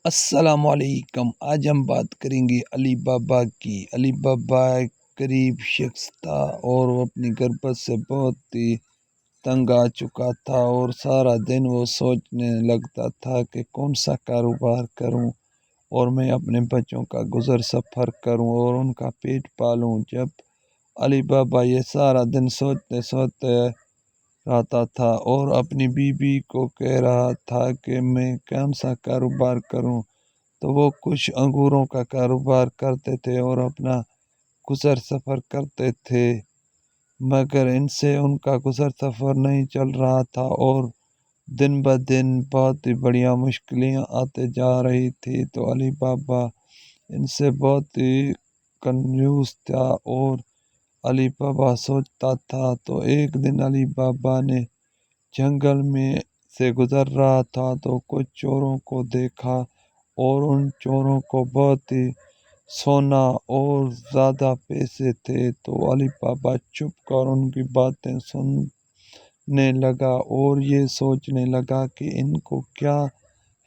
السلام علیکم۔ آج ہم بات کریں گے علی بابا کی۔ علی بابا ایک غریب شخص تھا اور وہ اپنی غربت سے بہت ہی تنگ آ چکا تھا، اور سارا دن وہ سوچنے لگتا تھا کہ کون سا کاروبار کروں اور میں اپنے بچوں کا گزر سفر کروں اور ان کا پیٹ پالوں۔ جب علی بابا یہ سارا دن سوچتے رہتا تھا اور اپنی بیوی کو کہہ رہا تھا کہ میں کون سا کاروبار کروں، تو وہ کچھ انگوروں کا کاروبار کرتے تھے اور اپنا گزر سفر کرتے تھے، مگر ان سے ان کا گزر سفر نہیں چل رہا تھا اور دن بدن بہت ہی بڑی مشکلیں آتے جا رہی تھی۔ تو علی بابا ان سے بہت ہی کنفیوز تھا اور علی بابا سوچتا تھا۔ تو ایک دن علی بابا نے جنگل میں سے گزر رہا تھا تو کچھ چوروں کو دیکھا، اور ان چوروں کو بہت ہی سونا اور زیادہ پیسے تھے۔ تو علی بابا چھپ کر ان کی باتیں سننے لگا اور یہ سوچنے لگا کہ ان کو کیا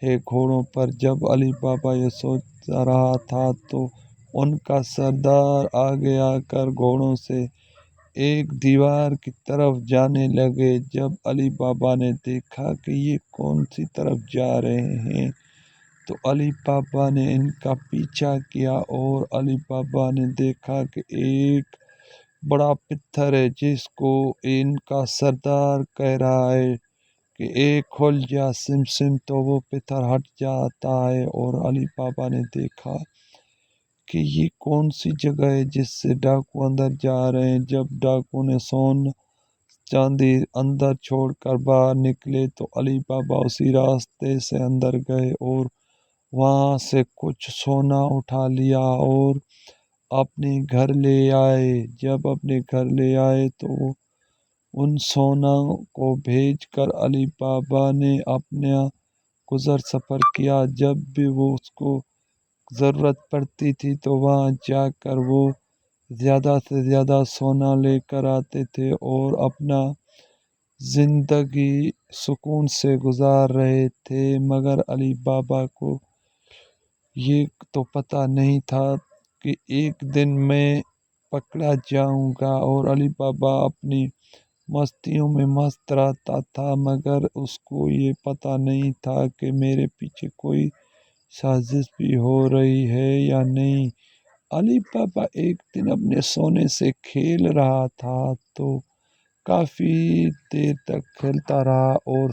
ہے گھوڑوں پر۔ جب علی بابا یہ سوچ رہا تھا تو ان کا سردار آگے آ کر گھوڑوں سے ایک دیوار کی طرف جانے لگے۔ جب علی بابا نے دیکھا کہ یہ کون سی طرف جا رہے ہیں، تو علی بابا نے ان کا پیچھا کیا اور علی بابا نے دیکھا کہ ایک بڑا پتھر ہے جس کو ان کا سردار کہہ رہا ہے کہ ایک کھل جا سم سم، تو وہ پتھر ہٹ جاتا ہے۔ اور علی بابا نے دیکھا کہ یہ کون سی جگہ ہے جس سے ڈاکو اندر جا رہے ہیں۔ جب ڈاکو نے سونا چاندی اندر چھوڑ کر باہر نکلے تو علی بابا اسی راستے سے اندر گئے اور وہاں سے کچھ سونا اٹھا لیا اور اپنے گھر لے آئے۔ جب اپنے گھر لے آئے تو ان سونا کو بھیج کر علی بابا نے اپنا گزر سفر کیا۔ جب بھی وہ اس کو ضرورت پڑتی تھی تو وہاں جا کر وہ زیادہ سے زیادہ سونا لے کر آتے تھے اور اپنا زندگی سکون سے گزار رہے تھے۔ مگر علی بابا کو یہ تو پتہ نہیں تھا کہ ایک دن میں پکڑا جاؤں گا، اور علی بابا اپنی مستیوں میں مست رہتا تھا، مگر اس کو یہ پتہ نہیں تھا کہ میرے پیچھے کوئی سازش بھی ہو رہی ہے یا نہیں۔ علی بابا ایک دن اپنے سونے سے کھیل رہا تھا تو کافی دیر تک کھیلتا رہا اور